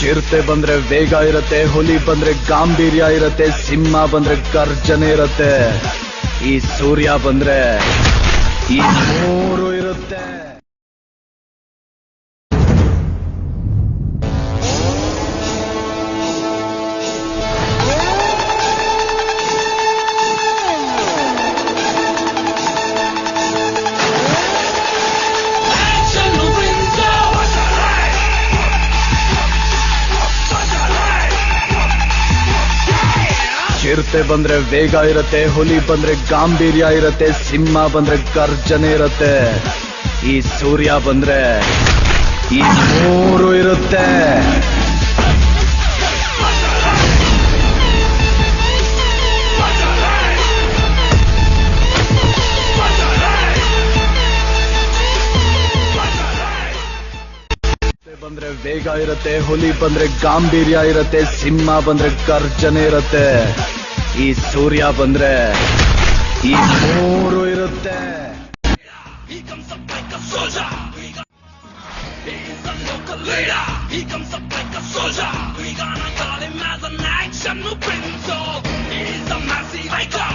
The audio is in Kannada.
ಚಿರತೆ ಬಂದ್ರೆ ವೇಗ ಇರತ್ತೆ, ಹುಲಿ ಬಂದ್ರೆ ಗಾಂಭೀರ್ಯ ಇರತ್ತೆ, ಸಿಂಹ ಬಂದ್ರೆ ಗರ್ಜನೆ ಇರತ್ತೆ, ಈ ಸೂರ್ಯ ಬಂದ್ರೆ ಈ ಮೂರು ಇರುತ್ತೆ. ಚಿರತೆ ಬಂದ್ರೆ ವೇಗ ಇರತ್ತೆ, ಹುಲಿ ಬಂದ್ರೆ ಗಾಂಭೀರ್ಯ ಇರತ್ತೆ, ಸಿಂಹ ಬಂದ್ರೆ ಗರ್ಜನೆ ಇರತ್ತೆ, ಈ ಸೂರ್ಯ ಬಂದ್ರೆ ಈ ಮೂರು ಇರುತ್ತೆ. ಬಂದ್ರೆ ವೇಗ ಇರತ್ತೆ, ಹುಲಿ ಬಂದ್ರೆ ಗಾಂಭೀರ್ಯ ಇರತ್ತೆ, ಸಿಂಹ ಬಂದ್ರೆ ಗರ್ಜನೆ ಇರತ್ತೆ, ಈ ಸೂರ್ಯ ಬಂದ್ರೆ ಈ ಮೂರು ಇರುತ್ತೆ. He comes up like a soldier. He's a local leader. He comes up like a soldier. We gonna call him as an action prince. He's a massive icon.